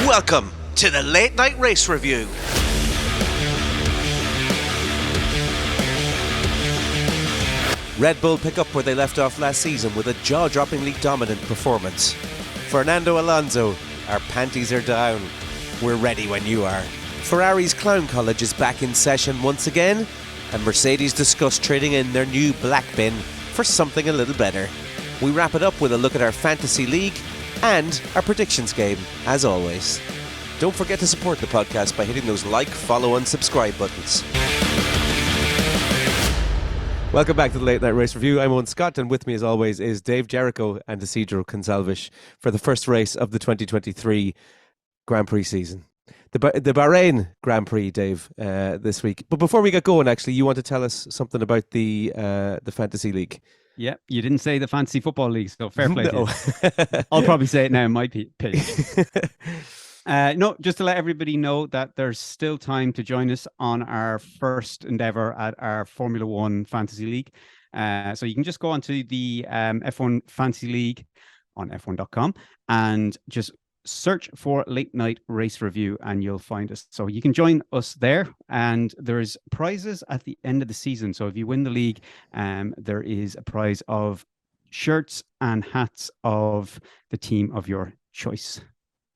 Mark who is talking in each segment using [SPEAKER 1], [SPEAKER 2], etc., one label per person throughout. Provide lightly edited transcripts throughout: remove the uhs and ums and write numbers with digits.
[SPEAKER 1] Welcome to the Late Night Race Review. Red Bull pick up where they left off last season with a jaw-droppingly dominant performance. Fernando Alonso, our panties are down. We're ready when you are. Ferrari's Clown College is back in session once again, and Mercedes discuss trading in their new black bin for something a little better. We wrap it up with a look at our fantasy league and our predictions game, as always. Don't forget to support the podcast by hitting those like, follow and subscribe buttons. Welcome back to the Late Night Race Review. I'm Owen Scott, and with me as always is Dave Jericho and Isidro Consalvish for the first race of the 2023 Grand Prix season. The Bahrain Grand Prix, Dave, this week. But before we get going, actually, you want to tell us something about the Fantasy League.
[SPEAKER 2] Yeah, you didn't say the Fantasy Football League, so fair play
[SPEAKER 1] No.
[SPEAKER 2] to you. I'll probably say it now in my page. No, just to let everybody know that there's still time to join us on our first endeavor at our Formula One Fantasy League. So you can just go onto the F1 Fantasy League on f1.com and just search for Late Night Race Review and you'll find us. So you can join us there, and there's prizes at the end of the season. So if you win the league, there is a prize of shirts and hats of the team of your choice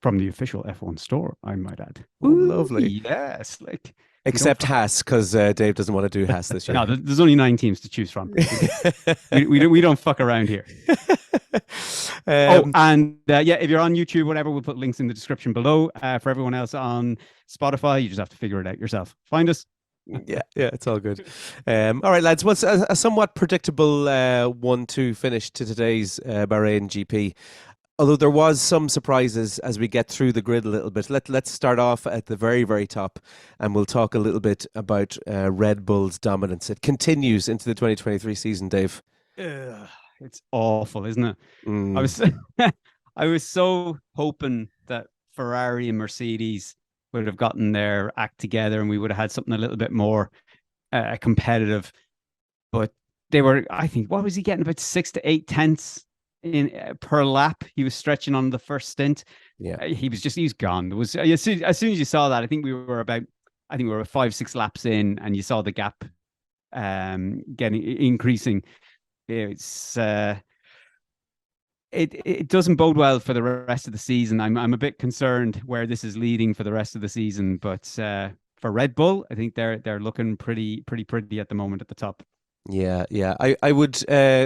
[SPEAKER 2] from the official F1 store, I might add.
[SPEAKER 1] Oh, lovely.
[SPEAKER 2] Yes.
[SPEAKER 1] Except Haas, because Dave doesn't want to do Haas this year.
[SPEAKER 2] No, there's only 9 teams to choose from. we don't fuck around here. If you're on YouTube, whatever, we'll put links in the description below. For everyone else on Spotify, you just have to figure it out yourself. Find us.
[SPEAKER 1] Yeah, it's all good. All right, lads. What's a somewhat predictable 1-2 finish to today's Bahrain GP? Although there was some surprises as we get through the grid a little bit. Let's start off at the very, very top, and we'll talk a little bit about Red Bull's dominance. It continues into the 2023 season, Dave.
[SPEAKER 2] It's awful, isn't it? I was so hoping that Ferrari and Mercedes would have gotten their act together and we would have had something a little bit more competitive. But they were, I think, what was he getting? About 6 to 8 tenths in per lap. He was stretching on the first stint.
[SPEAKER 1] Yeah,
[SPEAKER 2] he was gone. There was as soon as you saw that, I think we were 5-6 laps in, and you saw the gap increasing. It's it doesn't bode well for the rest of the season. I'm a bit concerned where this is leading for the rest of the season, but for Red Bull, I think they're looking pretty at the moment at the top.
[SPEAKER 1] Yeah. I would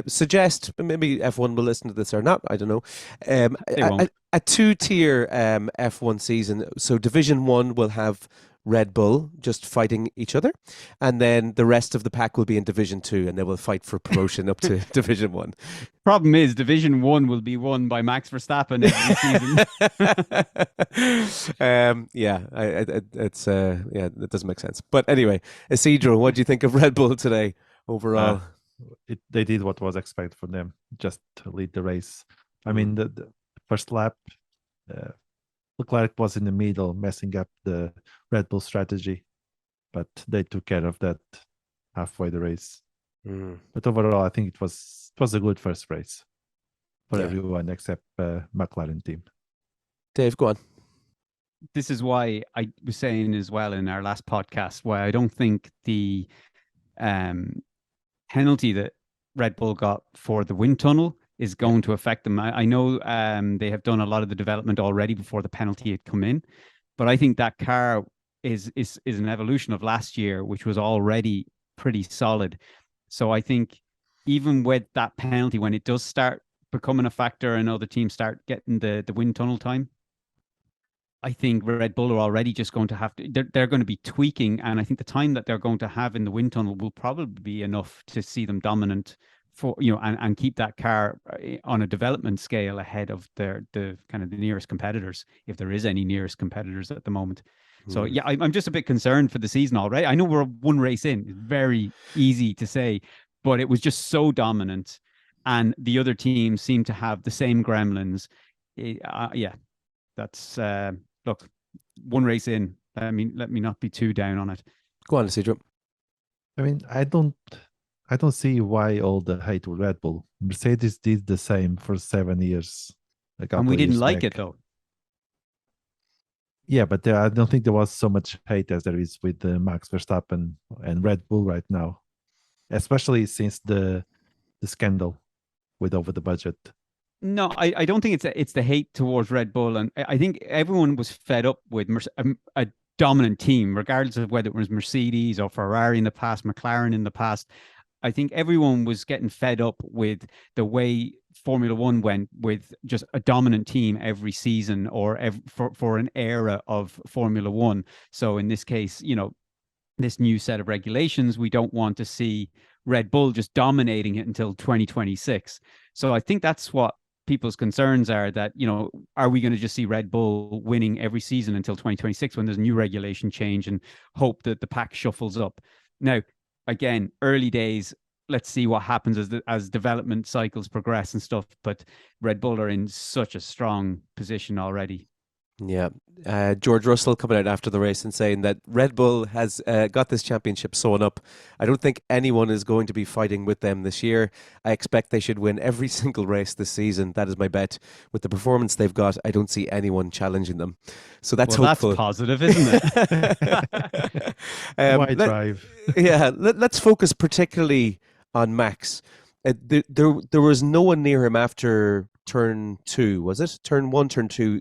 [SPEAKER 1] suggest, maybe F1 will listen to this or not, I don't know, a 2-tier F1 season. So Division 1 will have Red Bull just fighting each other, and then the rest of the pack will be in Division 2 and they will fight for promotion up to Division 1.
[SPEAKER 2] Problem is, Division 1 will be won by Max Verstappen every season.
[SPEAKER 1] That doesn't make sense. But anyway, Isidro, what do you think of Red Bull today overall?
[SPEAKER 3] They did what was expected from them, just to lead the race. I mean, the first lap, Leclerc was in the middle, messing up the Red Bull strategy, but they took care of that halfway the race. But overall, I think it was a good first race for everyone except McLaren team.
[SPEAKER 1] Dave, go on.
[SPEAKER 2] This is why I was saying as well in our last podcast why I don't think the penalty that Red Bull got for the wind tunnel is going to affect them. I know they have done a lot of the development already before the penalty had come in, but I think that car is an evolution of last year, which was already pretty solid. So I think even with that penalty, when it does start becoming a factor and other teams start getting the wind tunnel time, I think Red Bull are already just going to have to, they're going to be tweaking, and I think the time that they're going to have in the wind tunnel will probably be enough to see them dominant for, and keep that car on a development scale ahead of the kind of the nearest competitors, if there is any nearest competitors at the moment. So yeah, I'm just a bit concerned for the season already. I know we're one race in, it's very easy to say, but it was just so dominant, and the other teams seem to have the same gremlins. That's look, one race in. I mean, let me not be too down on it.
[SPEAKER 1] Go on, Isidro.
[SPEAKER 3] I mean, I don't see why all the hate with Red Bull. Mercedes did the same for 7 years.
[SPEAKER 2] And we didn't like it though.
[SPEAKER 3] Yeah, but I don't think there was so much hate as there is with Max Verstappen and Red Bull right now, especially since the scandal with over the budget.
[SPEAKER 2] No, I don't think it's the hate towards Red Bull, and I think everyone was fed up with a dominant team, regardless of whether it was Mercedes or Ferrari in the past, McLaren in the past. I think everyone was getting fed up with the way Formula One went, with just a dominant team every season or for an era of Formula One. So in this case, this new set of regulations, we don't want to see Red Bull just dominating it until 2026. So I think that's what people's concerns are, that, are we going to just see Red Bull winning every season until 2026 when there's new regulation change, and hope that the pack shuffles up? Now, again, early days. Let's see what happens as development cycles progress and stuff. But Red Bull are in such a strong position already.
[SPEAKER 1] Yeah. George Russell coming out after the race and saying that Red Bull has got this championship sewn up. I don't think anyone is going to be fighting with them this year. I expect they should win every single race this season. That is my bet. With the performance they've got, I don't see anyone challenging them. So that's hopeful.
[SPEAKER 2] That's positive, isn't it?
[SPEAKER 3] Why drive?
[SPEAKER 1] Let's focus particularly on Max. There was no one near him after turn 2, was it? Turn 1, turn 2.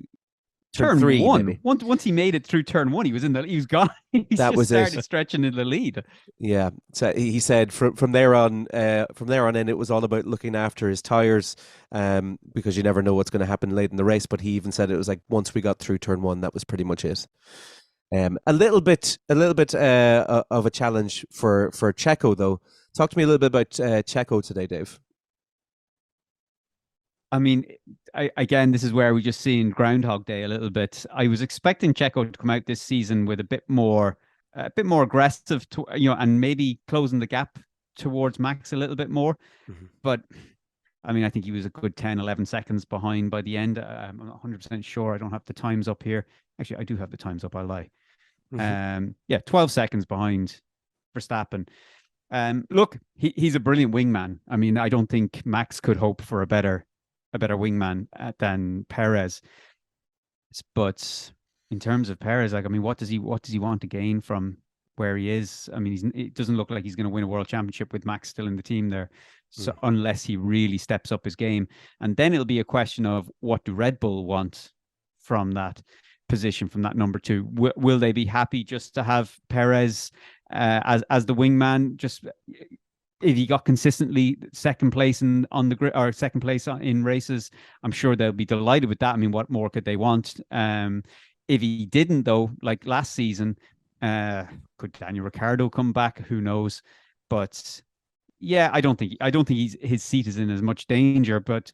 [SPEAKER 2] Turn
[SPEAKER 1] 3,
[SPEAKER 2] 1.
[SPEAKER 1] maybe.
[SPEAKER 2] Once he made it through turn 1, he was gone. He started stretching in the lead.
[SPEAKER 1] Yeah, so he said from there on in, it was all about looking after his tires, because you never know what's going to happen late in the race. But he even said it was like once we got through turn 1, that was pretty much it. A little bit of a challenge for Checo though. Talk to me a little bit about Checo today, Dave.
[SPEAKER 2] I mean, again, this is where we just seen Groundhog Day a little bit. I was expecting Checo to come out this season with a bit more aggressive, and maybe closing the gap towards Max a little bit more. Mm-hmm. But I mean, I think he was a good 10, 11 seconds behind by the end. I'm not 100% sure. I don't have the times up here. Actually, I do have the times up. I lie. Mm-hmm. 12 seconds behind Verstappen. Look, he's a brilliant wingman. I mean, I don't think Max could hope for a better wingman than Perez. But in terms of Perez, what does he want to gain from where he is? I mean, it doesn't look like he's going to win a world championship with Max still in the team there. So unless he really steps up his game, and then it'll be a question of what do Red Bull want from that position, from that number 2. Will they be happy just to have Perez as the wingman? Just if he got consistently second place on the grid, or second place in races, I'm sure they'll be delighted with that. I mean, what more could they want? If he didn't, though, like last season, could Daniel Ricciardo come back? Who knows? But yeah, I don't think his seat is in as much danger. But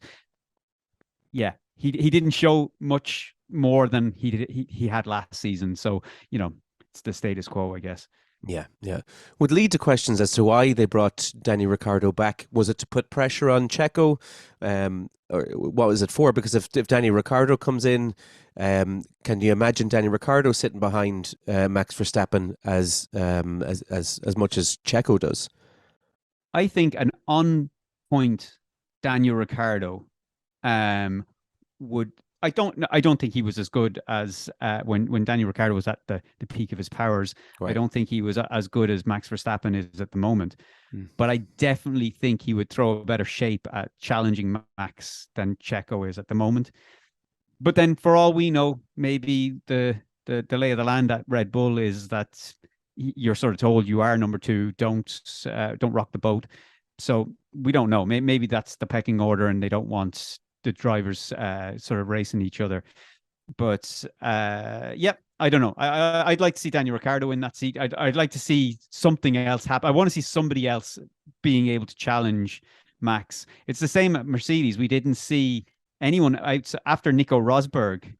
[SPEAKER 2] yeah, he didn't show much more than he had last season. So it's the status quo, I guess.
[SPEAKER 1] Yeah. Would lead to questions as to why they brought Danny Ricciardo back. Was it to put pressure on Checo? Or what was it for? Because if Danny Ricciardo comes in, can you imagine Danny Ricciardo sitting behind Max Verstappen as much as Checo does?
[SPEAKER 2] I think an on-point Daniel Ricciardo would. I don't think he was as good as when Daniel Ricciardo was at the peak of his powers. Right. I don't think he was as good as Max Verstappen is at the moment. But I definitely think he would throw a better shape at challenging Max than Checo is at the moment. But then, for all we know, maybe the lay of the land at Red Bull is that you're sort of told you are number 2. Don't rock the boat. So we don't know. Maybe that's the pecking order, and they don't want the drivers sort of racing each other. But I don't know. I'd like to see Daniel Ricciardo in that seat. I'd like to see something else happen. I want to see somebody else being able to challenge Max. It's the same at Mercedes. We didn't see anyone after Nico Rosberg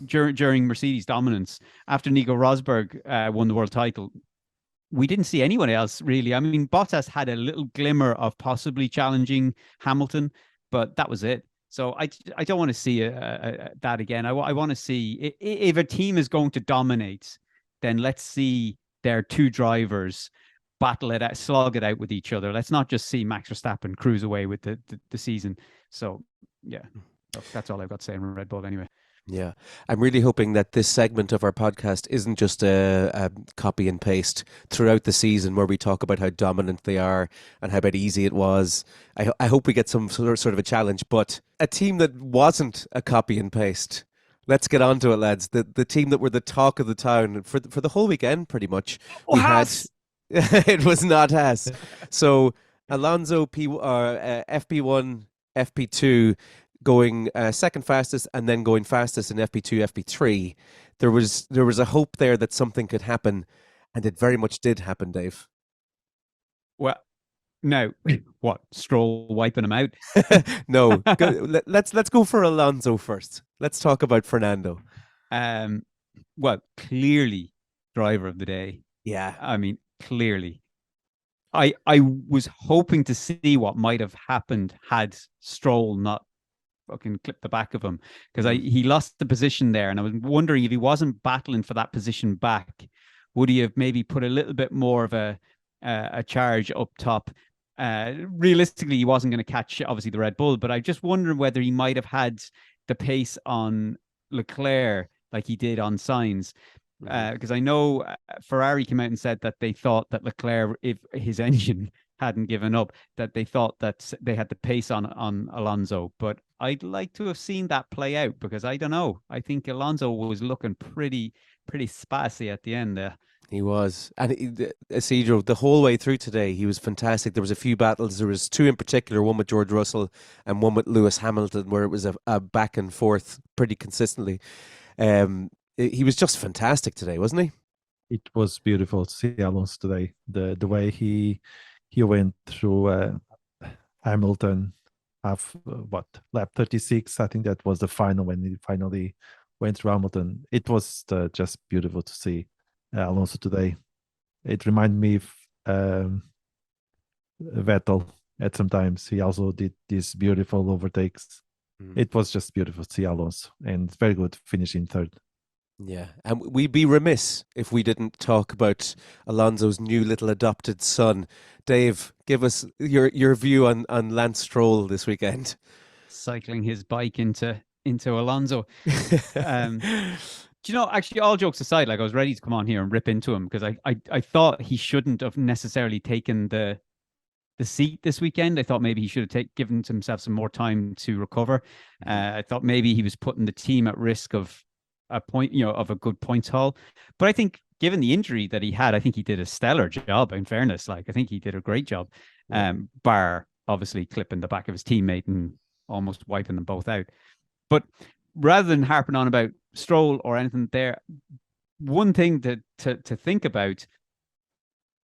[SPEAKER 2] during Mercedes dominance. After Nico Rosberg won the world title, we didn't see anyone else really. I mean, Bottas had a little glimmer of possibly challenging Hamilton, but that was it. So I don't want to see that again. I want to see, if a team is going to dominate, then let's see their 2 drivers battle it out, slog it out with each other. Let's not just see Max Verstappen cruise away with the season. So yeah, that's all I've got to say on Red Bull anyway.
[SPEAKER 1] Yeah, I'm really hoping that this segment of our podcast isn't just a copy and paste throughout the season where we talk about how dominant they are and how about easy it was. I hope we get some sort of a challenge, but a team that wasn't a copy and paste. Let's get on to it, lads. The team that were the talk of the town for the whole weekend, pretty much.
[SPEAKER 2] Oh,
[SPEAKER 1] We had
[SPEAKER 2] Haas!
[SPEAKER 1] it was not Haas. So Alonso FP1, FP2 going second fastest and then going fastest in FP2, FP3. There was a hope there that something could happen, and it very much did happen, Dave.
[SPEAKER 2] Well, no, what, Stroll wiping him out?
[SPEAKER 1] No, let's go for Alonso first. Let's talk about Fernando.
[SPEAKER 2] Well, clearly driver of the day.
[SPEAKER 1] Yeah,
[SPEAKER 2] I mean, clearly. I was hoping to see what might have happened had Stroll not fucking clipped the back of him, because he lost the position there, and I was wondering if he wasn't battling for that position back, would he have maybe put a little bit more of a charge up top? Realistically, he wasn't going to catch obviously the Red Bull, but I just wondered whether he might have had the pace on Leclerc like he did on Sainz. Because I know Ferrari came out and said that they thought that Leclerc, if his engine hadn't given up, that they thought that they had the pace on Alonso. But I'd like to have seen that play out, because I don't know. I think Alonso was looking pretty spassy at the end there.
[SPEAKER 1] he was. And Isidro, the whole way through today, he was fantastic. There was a few battles. There was two in particular, one with George Russell and one with Lewis Hamilton, where it was a back and forth pretty consistently. He was just fantastic today, wasn't he?
[SPEAKER 3] It was beautiful to see Alonso today. The way he went through Hamilton, lap 36. I think that was the final when he finally went through Hamilton. It was just beautiful to see Alonso today. It reminded me of Vettel at some times. He also did these beautiful overtakes. It was just beautiful to see Alonso, and very good finishing third.
[SPEAKER 1] Yeah, and we'd be remiss if we didn't talk about Alonso's new little adopted son. Dave, give us your view on Lance Stroll this weekend.
[SPEAKER 2] Cycling his bike into Alonso. Do you know, actually, all jokes aside, like, I was ready to come on here and rip into him, because I thought he shouldn't have necessarily taken the seat this weekend. I thought maybe he should have given himself some more time to recover. I thought maybe he was putting the team at risk of a point, of a good points haul. But I think, given the injury that he had, I think he did a stellar job. In fairness, like, I think he did a great job. Bar obviously clipping the back of his teammate and almost wiping them both out. But rather than harping on about Stroll or anything there, one thing to think about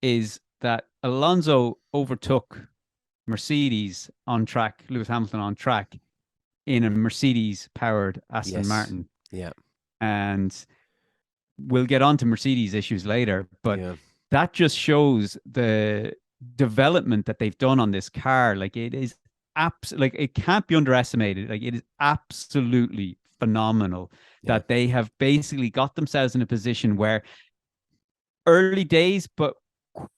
[SPEAKER 2] is that Alonso overtook Mercedes on track, Lewis Hamilton on track, in a Mercedes-powered Aston Martin.
[SPEAKER 1] Yeah.
[SPEAKER 2] And we'll get on to Mercedes issues later, but that just shows the development that they've done on this car. Like, it is it can't be underestimated. Like, it is absolutely phenomenal that they have basically got themselves in a position where early days, but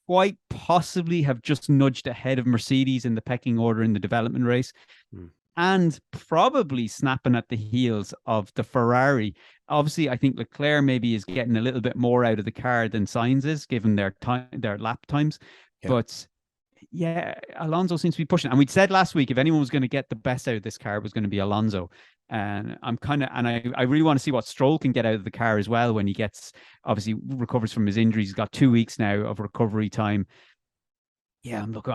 [SPEAKER 2] quite possibly have just nudged ahead of Mercedes in the pecking order in the development race. And probably snapping at the heels of the Ferrari. Obviously, I think Leclerc maybe is getting a little bit more out of the car than Sainz is, given their lap times. But yeah, Alonso seems to be pushing. And we'd said last week, if anyone was going to get the best out of this car, it was going to be Alonso. And I really want to see what Stroll can get out of the car as well when he obviously recovers from his injuries. He's got 2 weeks now of recovery time. Yeah, I'm looking.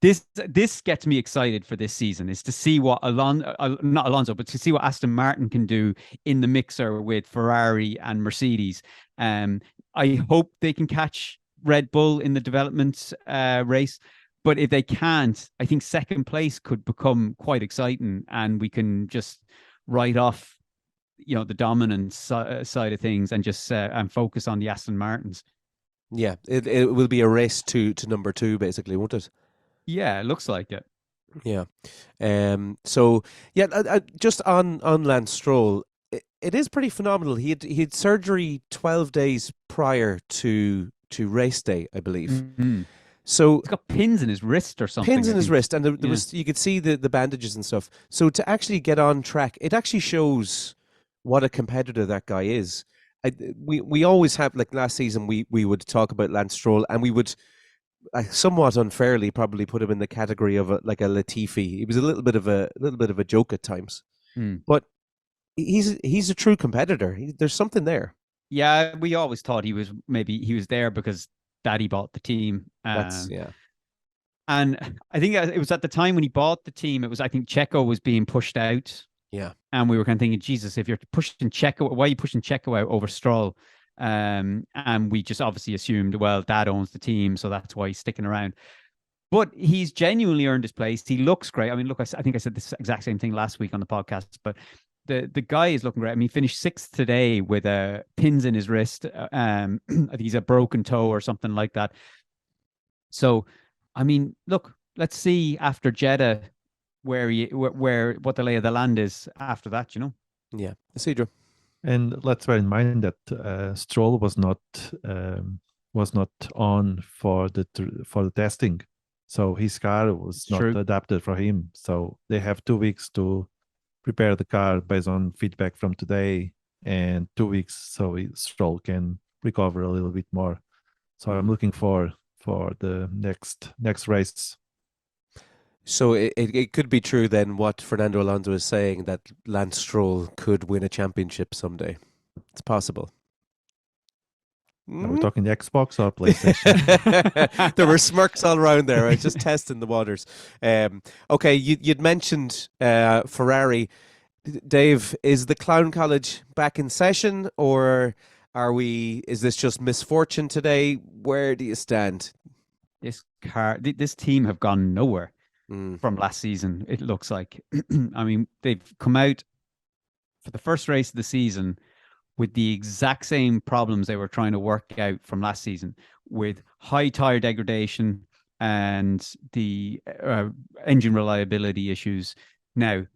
[SPEAKER 2] This gets me excited for this season, is to see what not Alonso, but to see what Aston Martin can do in the mixer with Ferrari and Mercedes. I hope they can catch Red Bull in the development race, but if they can't, I think second place could become quite exciting, and we can just write off, the dominance side of things and just and focus on the Aston Martins.
[SPEAKER 1] Yeah, it will be a race to number 2, basically, won't it?
[SPEAKER 2] Yeah, it looks like it.
[SPEAKER 1] Yeah. So yeah, just on Lance Stroll, it is pretty phenomenal. He had surgery 12 days prior to race day, I believe.
[SPEAKER 2] Mm-hmm.
[SPEAKER 1] So
[SPEAKER 2] he's got pins in his wrist or something.
[SPEAKER 1] Pins in his wrist, and there was, you could see the bandages and stuff. So to actually get on track, it actually shows what a competitor that guy is. We always have, like last season, we would talk about Lance Stroll, and we would somewhat unfairly probably put him in the category of like a Latifi. He was a little bit of a joke at times, but he's a true competitor. There's something there.
[SPEAKER 2] Yeah, we always thought he was there because Daddy bought the team. And I think it was at the time when he bought the team, I think Checo was being pushed out.
[SPEAKER 1] Yeah.
[SPEAKER 2] And we were kind of thinking, Jesus, if you're pushing Checo, why are you pushing Checo out over Stroll? And we just obviously assumed, well, Dad owns the team, so that's why he's sticking around. But he's genuinely earned his place. He looks great. I mean, look, I think I said this exact same thing last week on the podcast, but the guy is looking great. I mean, he finished 6th today with pins in his wrist. I think he's a broken toe or something like that. So, I mean, look, let's see after Jeddah what the lay of the land is after that,
[SPEAKER 1] Yeah, Isidro.
[SPEAKER 3] And let's bear in mind that Stroll was not on for the testing, so his car was not adapted for him. So they have 2 weeks to prepare the car based on feedback from today, and 2 weeks so Stroll can recover a little bit more. So I'm looking for the next race.
[SPEAKER 1] So it could be true then what Fernando Alonso is saying, that Lance Stroll could win a championship someday. It's possible.
[SPEAKER 3] Are we talking Xbox or PlayStation?
[SPEAKER 1] There were smirks all around there. I was just testing the waters. Okay, you'd mentioned Ferrari. Dave, is the Clown College back in session, or is this just misfortune today? Where do you stand?
[SPEAKER 2] This team have gone nowhere from last season, it looks like. I mean, they've come out for the first race of the season with the exact same problems they were trying to work out from last season, with high tire degradation and the engine reliability issues. Now,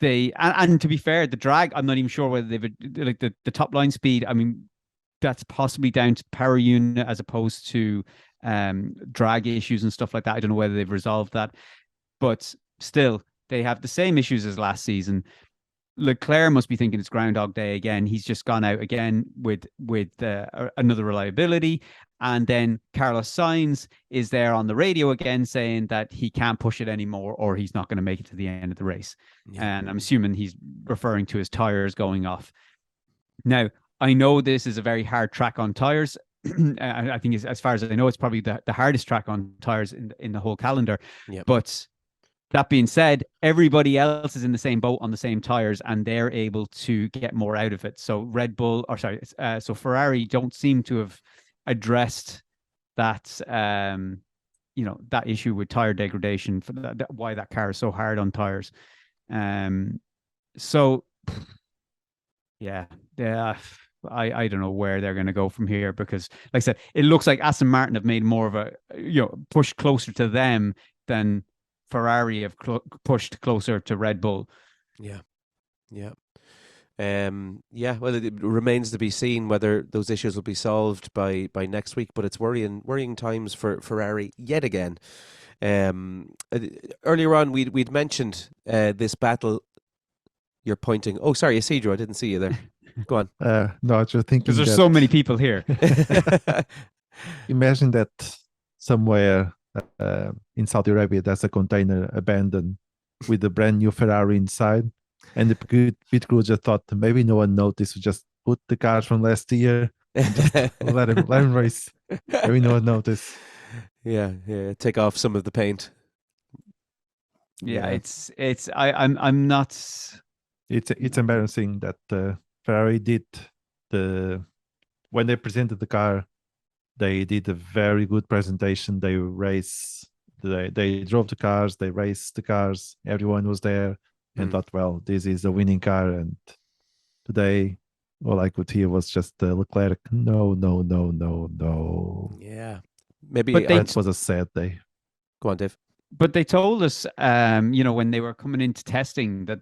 [SPEAKER 2] and to be fair, the drag, I'm not even sure whether they've, like, the top line speed, I mean, that's possibly down to power unit as opposed to drag issues and stuff like that. I don't know whether they've resolved that, but still, they have the same issues as last season. Leclerc must be thinking it's Groundhog Day again. He's just gone out again with another reliability. And then Carlos Sainz is there on the radio again saying that he can't push it anymore, or he's not going to make it to the end of the race. Yeah. And I'm assuming he's referring to his tires going off. Now, I know this is a very hard track on tires. I think, as far as I know, it's probably the hardest track on tires in the whole calendar. Yep. But that being said, everybody else is in the same boat on the same tires, and they're able to get more out of it. So so Ferrari don't seem to have addressed that, that issue with tire degradation, for why that car is so hard on tires. So yeah. I don't know where they're going to go from here, because, like I said, it looks like Aston Martin have made more of a push closer to them than Ferrari have pushed closer to Red Bull.
[SPEAKER 1] Yeah. Well, it remains to be seen whether those issues will be solved by next week, but it's worrying times for Ferrari yet again. Earlier on, we'd mentioned this battle. You're pointing. Oh, sorry, Isidro, I didn't see you there. Go on.
[SPEAKER 3] No, I was just thinking,
[SPEAKER 2] because there's so many people here.
[SPEAKER 3] Imagine that somewhere in Saudi Arabia there's a container abandoned with a brand new Ferrari inside, and the pit crew just thought maybe no one noticed. We just put the cars from last year and just let him race. Maybe no one noticed.
[SPEAKER 1] Yeah. Take off some of the paint.
[SPEAKER 2] Yeah. I'm not.
[SPEAKER 3] It's embarrassing that Ferrari did when they presented the car, they did a very good presentation. They drove the cars, they raced the cars, everyone was there and thought, well, this is a winning car. And today, all I could hear was just Leclerc, no.
[SPEAKER 1] Yeah. Maybe
[SPEAKER 3] it was a sad day.
[SPEAKER 1] Go on, Dave.
[SPEAKER 2] But they told us, when they were coming into testing, that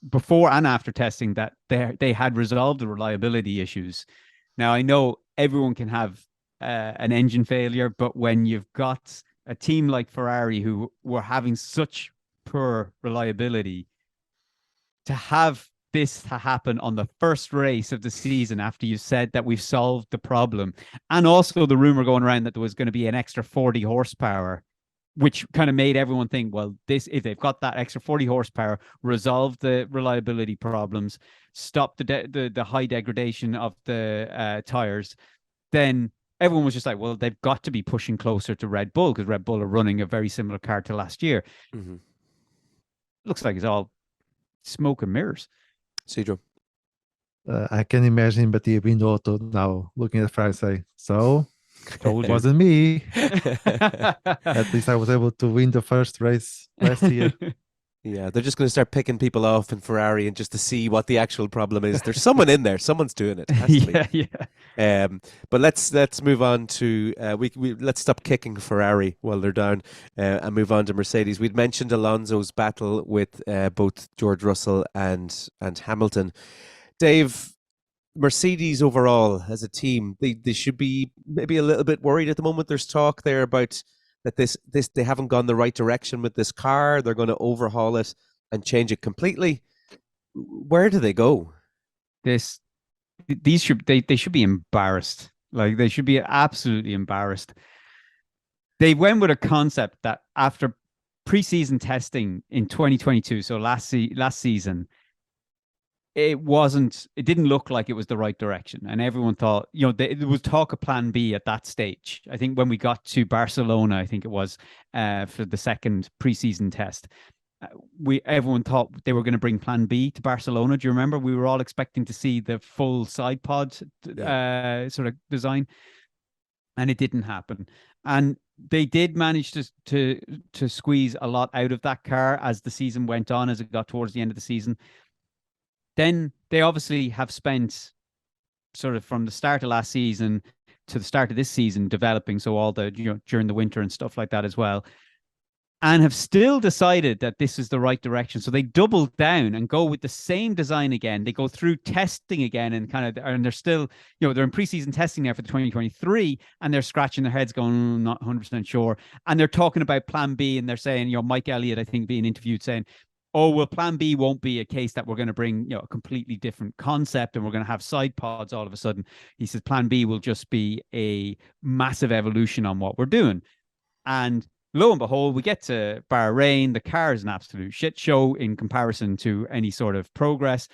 [SPEAKER 2] before and after testing, that they had resolved the reliability issues. Now, I know everyone can have an engine failure, but when you've got a team like Ferrari who were having such poor reliability, to have this to happen on the first race of the season after you said that we've solved the problem. And also the rumor going around that there was going to be an extra 40 horsepower, which kind of made everyone think, well, if they've got that extra 40 horsepower, resolve the reliability problems, stop the high degradation of the tires, then everyone was just like, well, they've got to be pushing closer to Red Bull because Red Bull are running a very similar car to last year.
[SPEAKER 1] Mm-hmm.
[SPEAKER 2] Looks like it's all smoke and mirrors.
[SPEAKER 1] Cedro.
[SPEAKER 3] I can imagine Mattia Binotto now looking at Ferrari and say, so
[SPEAKER 2] Told
[SPEAKER 3] it wasn't me. At least I was able to win the first race last year.
[SPEAKER 1] Yeah, they're just going to start picking people off in Ferrari and just to see what the actual problem is. There's someone in there. Someone's doing it. It has to be.
[SPEAKER 2] Yeah.
[SPEAKER 1] But let's move on to let's stop kicking Ferrari while they're down and move on to Mercedes. We'd mentioned Alonso's battle with both George Russell and Hamilton. Dave, Mercedes overall as a team, they should be maybe a little bit worried at the moment. There's talk there about that this they haven't gone the right direction with this car. They're going to overhaul it and change it completely. Where do they go?
[SPEAKER 2] They should be embarrassed. Like, they should be absolutely embarrassed. They went with a concept that after preseason testing in 2022, so last season, it didn't look like it was the right direction. And everyone thought, there was talk of plan B at that stage. I think when we got to Barcelona, I think it was for the second preseason test, everyone thought they were going to bring plan B to Barcelona. Do you remember? We were all expecting to see the full side pod sort of design, and it didn't happen. And they did manage to squeeze a lot out of that car as the season went on, as it got towards the end of the season. Then they obviously have spent sort of from the start of last season to the start of this season developing, so all the during the winter and stuff like that as well, and have still decided that this is the right direction. So they double down and go with the same design again. They go through testing again and they're still, they're in preseason testing now for the 2023, and they're scratching their heads going, not 100% sure. And they're talking about plan B, and they're saying, Mike Elliott, I think, being interviewed saying, oh, well, plan B won't be a case that we're going to bring, a completely different concept and we're going to have side pods all of a sudden. He says plan B will just be a massive evolution on what we're doing. And lo and behold, we get to Bahrain. The car is an absolute shit show in comparison to any sort of progress.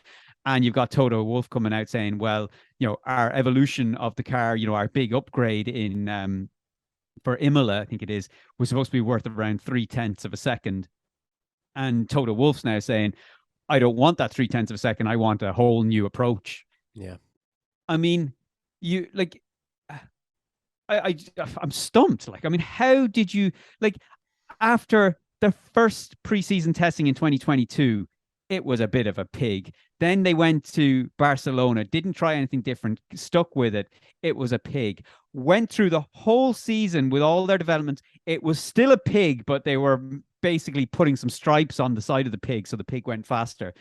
[SPEAKER 2] And you've got Toto Wolff coming out saying, well, our evolution of the car, our big upgrade in for Imola, I think it is, was supposed to be worth around 0.3 of a second. And Toto Wolff's now saying, I don't want that 0.3 of a second. I want a whole new approach.
[SPEAKER 1] Yeah.
[SPEAKER 2] I mean, I'm stumped. Like, I mean, how did you, like, after the first preseason testing in 2022, it was a bit of a pig. Then they went to Barcelona, didn't try anything different, stuck with it. It was a pig. Went through the whole season with all their developments. It was still a pig, but they were basically putting some stripes on the side of the pig so the pig went faster.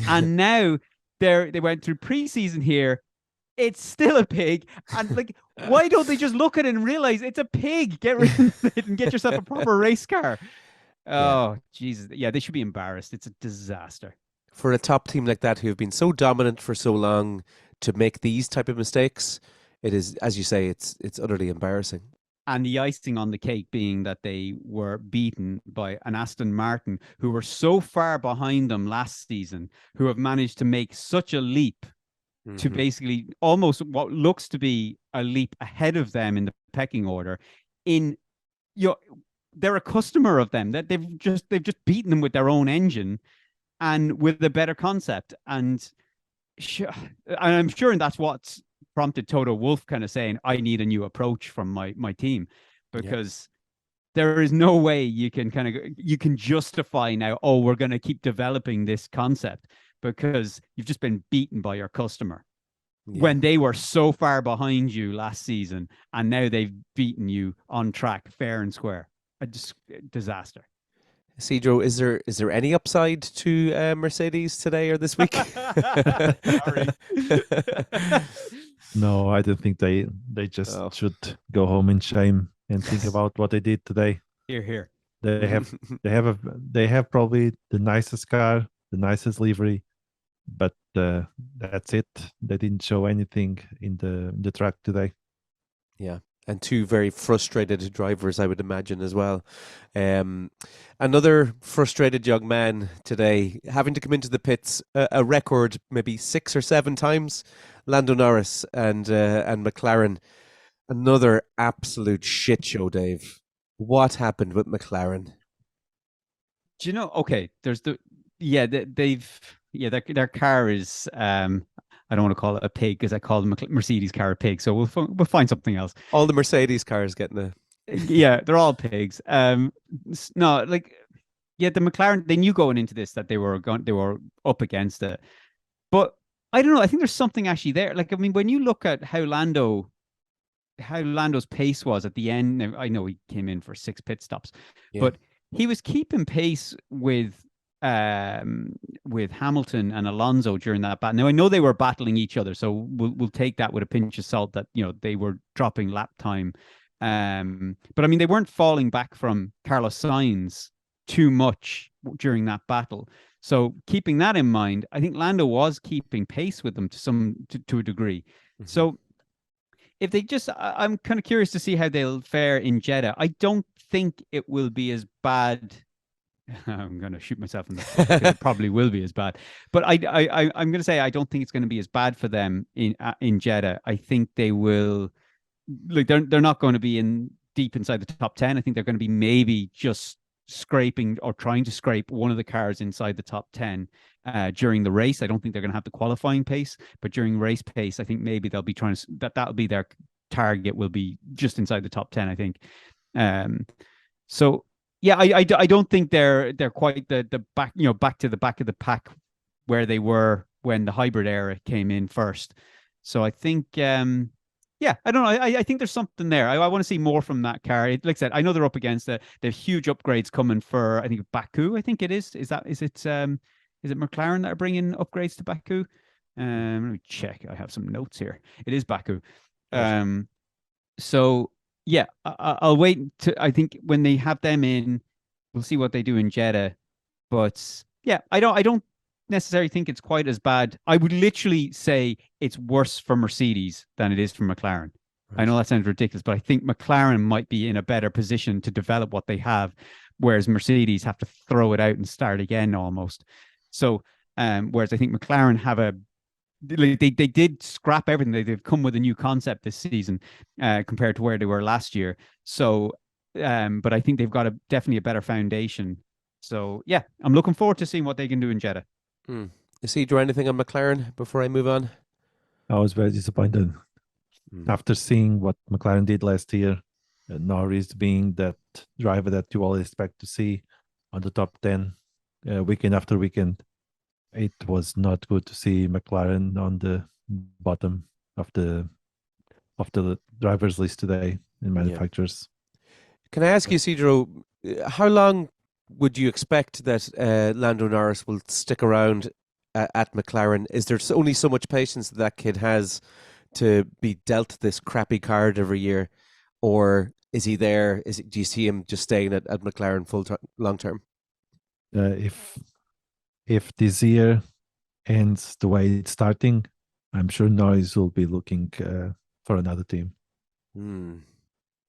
[SPEAKER 2] And now they went through preseason here. It's still a pig. And like, why don't they just look at it and realize it's a pig? Get rid of it and get yourself a proper race car. Oh, Jesus. Yeah, they should be embarrassed. It's a disaster.
[SPEAKER 1] For a top team like that who have been so dominant for so long, to make these type of mistakes, it is, as you say, it's utterly embarrassing.
[SPEAKER 2] And the icing on the cake being that they were beaten by an Aston Martin who were so far behind them last season, who have managed to make such a leap to basically almost what looks to be a leap ahead of them in the pecking order. They're a customer of them. That they've just beaten them with their own engine and with a better concept. And I'm sure that's what's prompted Toto Wolff kind of saying, I need a new approach from my team, because there is no way you can justify now, oh, we're going to keep developing this concept, because you've just been beaten by your customer when they were so far behind you last season, and now they've beaten you on track, fair and square. A disaster.
[SPEAKER 1] Cedro, is there any upside to Mercedes today or this week?
[SPEAKER 2] Sorry.
[SPEAKER 3] No, I don't think they just should go home in shame and think about what they did today.
[SPEAKER 2] Here.
[SPEAKER 3] They have probably the nicest car, the nicest livery, but that's it. They didn't show anything in the track today.
[SPEAKER 1] Yeah, and two very frustrated drivers, I would imagine, as well. Another frustrated young man today, having to come into the pits a record maybe 6 or 7 times. Lando Norris and McLaren. Another absolute shit show, Dave. What happened with McLaren?
[SPEAKER 2] Do you know? Okay, there's their car is I don't want to call it a pig because I call the Mercedes car a pig, so we'll find something else.
[SPEAKER 1] All the Mercedes cars getting a
[SPEAKER 2] Yeah, they're all pigs. No, like the McLaren, they knew going into this that they were up against it, but I don't know. I think there's something actually there. Like, I mean, when you look at how Lando's pace was at the end, I know he came in for 6 pit stops, but he was keeping pace with Hamilton and Alonso during that battle. Now I know they were battling each other, so we'll take that with a pinch of salt that they were dropping lap time. But I mean, they weren't falling back from Carlos Sainz too much during that battle. So keeping that in mind, I think Lando was keeping pace with them to a degree. Mm-hmm. So if they I'm kind of curious to see how they'll fare in Jeddah. I don't think it will be as bad. I'm going to shoot myself in the foot because it probably will be as bad. But I'm going to say I don't think it's going to be as bad for them in Jeddah. I think they will. Like they're not going to be deep inside the top 10. I think they're going to be maybe just scraping or trying to scrape one of the cars inside the top 10 during the race. I don't think they're going to have the qualifying pace, but during race pace, I think maybe they'll be trying to that'll be their target, will be just inside the top 10, I think. So yeah, I don't think they're quite the back, back to the back of the pack where they were when the hybrid era came in first. So I think yeah, I don't know. I think there's something there. I want to see more from that car. Like I said, I know they're up against it. They have huge upgrades coming for, I think, Baku. I think it is. Is it McLaren that are bringing upgrades to Baku? Let me check. I have some notes here. It is Baku. So yeah, I'll wait I think when they have them in, we'll see what they do in Jeddah. But yeah, I don't necessarily think it's quite as bad. I would literally say it's worse for Mercedes than it is for McLaren. Right. I know that sounds ridiculous, but I think McLaren might be in a better position to develop what they have, whereas Mercedes have to throw it out and start again almost. So, whereas I think McLaren have they did scrap everything. They've come with a new concept this season compared to where they were last year. So, but I think they've got definitely a better foundation. So yeah, I'm looking forward to seeing what they can do in Jeddah.
[SPEAKER 1] Isidro, anything on McLaren before I move on?
[SPEAKER 3] I was very disappointed after seeing what McLaren did last year. Norris being that driver that you all expect to see on the top 10 weekend after weekend. It was not good to see McLaren on the bottom of the drivers list today in manufacturers.
[SPEAKER 1] Can I ask you, Isidro, how long would you expect that Lando Norris will stick around at McLaren? Is there only so much patience that kid has to be dealt this crappy card every year, or is he there? Do you see him just staying at McLaren long term?
[SPEAKER 3] If this year ends the way it's starting, I'm sure Norris will be looking for another team.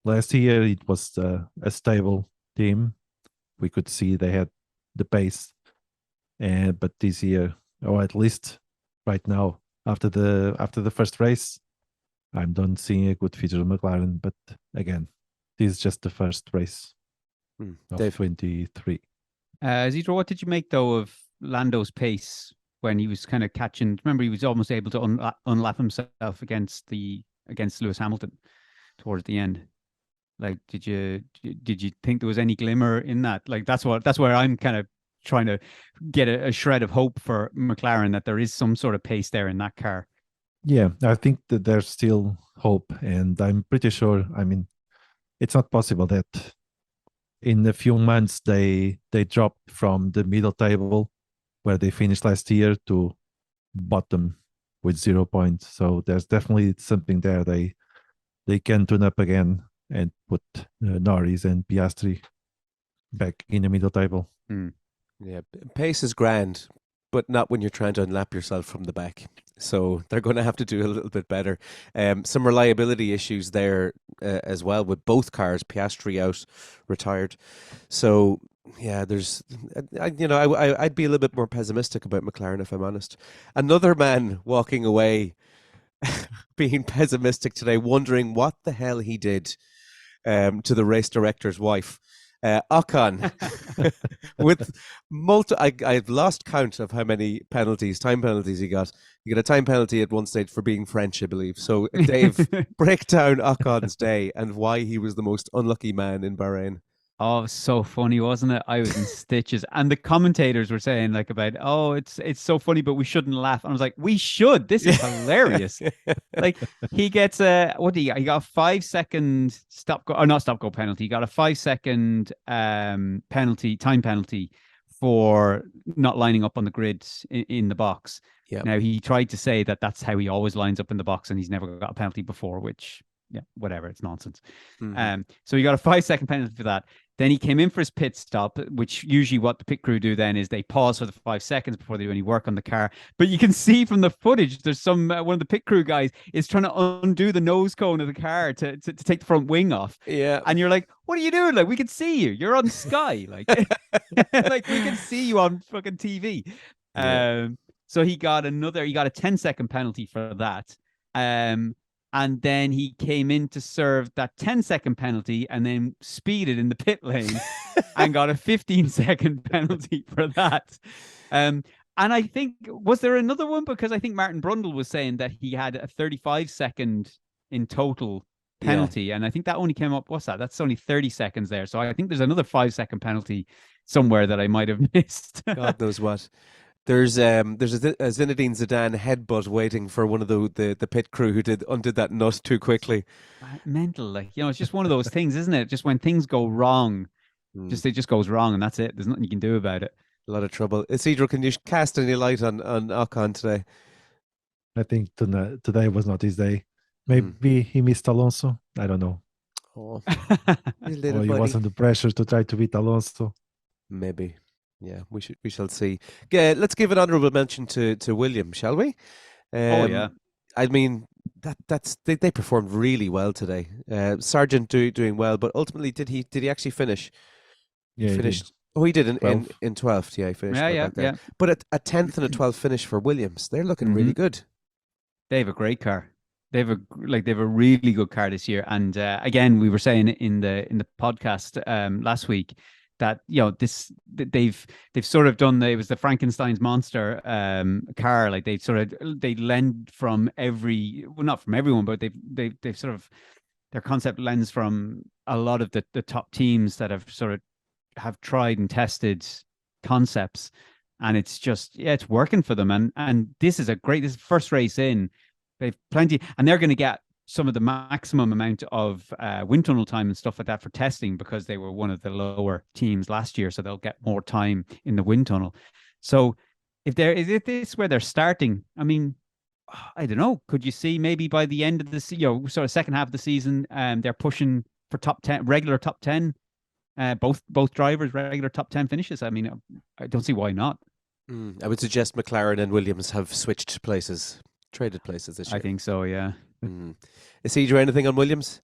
[SPEAKER 3] Last year it was a stable team. We could see they had the pace, but this year, or at least right now, after the first race, I'm not seeing a good future of McLaren. But again, this is just the first race of Dave. 23.
[SPEAKER 2] Isidro, what did you make though of Lando's pace when he was kind of catching? Remember, he was almost able to unlap himself against Lewis Hamilton towards the end. Like, did you think there was any glimmer in that? Like, that's where I'm kind of trying to get a shred of hope for McLaren, that there is some sort of pace there in that car.
[SPEAKER 3] Yeah, I think that there's still hope, and I'm pretty sure. I mean, it's not possible that in a few months they dropped from the middle table where they finished last year to bottom with 0 points. So there's definitely something there. They can tune up again and put Norris and Piastri back in the middle table.
[SPEAKER 1] Yeah, pace is grand, but not when you're trying to unlap yourself from the back. So they're going to have to do a little bit better. Some reliability issues there as well with both cars. Piastri out, retired. So yeah, I'd be a little bit more pessimistic about McLaren if I'm honest. Another man walking away, being pessimistic today, wondering what the hell he did to the race director's wife. Ocon, with I've lost count of how many time penalties he got. He got a time penalty at one stage for being French, I believe. So, Dave, break down Ocon's day and why he was the most unlucky man in Bahrain.
[SPEAKER 2] Oh, so funny, wasn't it? I was in stitches, and the commentators were saying like about, oh, it's so funny, but we shouldn't laugh. And I was like, we should. This is hilarious. Like he gets what did he got? He got a 5-second not stop go penalty. He got a 5-second time penalty for not lining up on the grid in the box.
[SPEAKER 1] Yeah.
[SPEAKER 2] Now he tried to say that that's how he always lines up in the box, and he's never got a penalty before, which whatever, it's nonsense.
[SPEAKER 1] Mm-hmm.
[SPEAKER 2] So he got a 5-second penalty for that. Then he came in for his pit stop, which usually what the pit crew do then is they pause for the 5 seconds before they do any work on the car. But you can see from the footage, there's one of the pit crew guys is trying to undo the nose cone of the car to take the front wing off.
[SPEAKER 1] Yeah.
[SPEAKER 2] And you're like, what are you doing? Like, we can see you. You're on Sky. Like, like we can see you on fucking TV.
[SPEAKER 1] Yeah.
[SPEAKER 2] So he got a 10-second penalty for that. And then he came in to serve that 10-second penalty and then speeded in the pit lane and got a 15-second penalty for that. And I think, was there another one? Because I think Martin Brundle was saying that he had a 35-second in total penalty. Yeah. And I think that only came up, what's that? That's only 30 seconds there. So I think there's another 5-second penalty somewhere that I might have missed.
[SPEAKER 1] God knows what. There's a Zinedine Zidane headbutt waiting for one of the pit crew who undid that nut too quickly.
[SPEAKER 2] Mental, like, it's just one of those things, isn't it? Just when things go wrong, it just goes wrong, and that's it. There's nothing you can do about it.
[SPEAKER 1] A lot of trouble. Isidro, can you cast any light on Ocon today?
[SPEAKER 3] I think today was not his day. Maybe he missed Alonso. I don't know.
[SPEAKER 1] Oh,
[SPEAKER 3] or he was under pressure to try to beat Alonso.
[SPEAKER 1] Maybe. Yeah, we shall see. Yeah, let's give an honourable mention to Williams, shall we?
[SPEAKER 2] I
[SPEAKER 1] mean they performed really well today. Sargent doing well, but ultimately did he actually finish?
[SPEAKER 3] Yeah,
[SPEAKER 1] he finished.
[SPEAKER 3] Did.
[SPEAKER 1] Oh, he did in 12th. Yeah, he finished.
[SPEAKER 2] Yeah.
[SPEAKER 1] But a 10th and a 12th finish for Williams. They're looking really good.
[SPEAKER 2] They have a great car. They have a really good car this year. And again, we were saying in the podcast last week that they've sort of done. It was the Frankenstein's monster car. Like they lend from not from everyone, but they've sort of, their concept lends from a lot of the top teams that have tried and tested concepts, and it's just it's working for them. And this is first race in. They've plenty, and they're going to get some of the maximum amount of wind tunnel time and stuff like that for testing, because they were one of the lower teams last year, so they'll get more time in the wind tunnel. So if this is where they're starting, I mean, I don't know. Could you see maybe by the end of the sort of second half of the season, they're pushing for top 10, regular top 10, both drivers, regular top 10 finishes? I mean, I don't see why not.
[SPEAKER 1] I would suggest McLaren and Williams have switched places, traded places this year.
[SPEAKER 2] I think so, yeah.
[SPEAKER 1] Isidro, anything on Williams?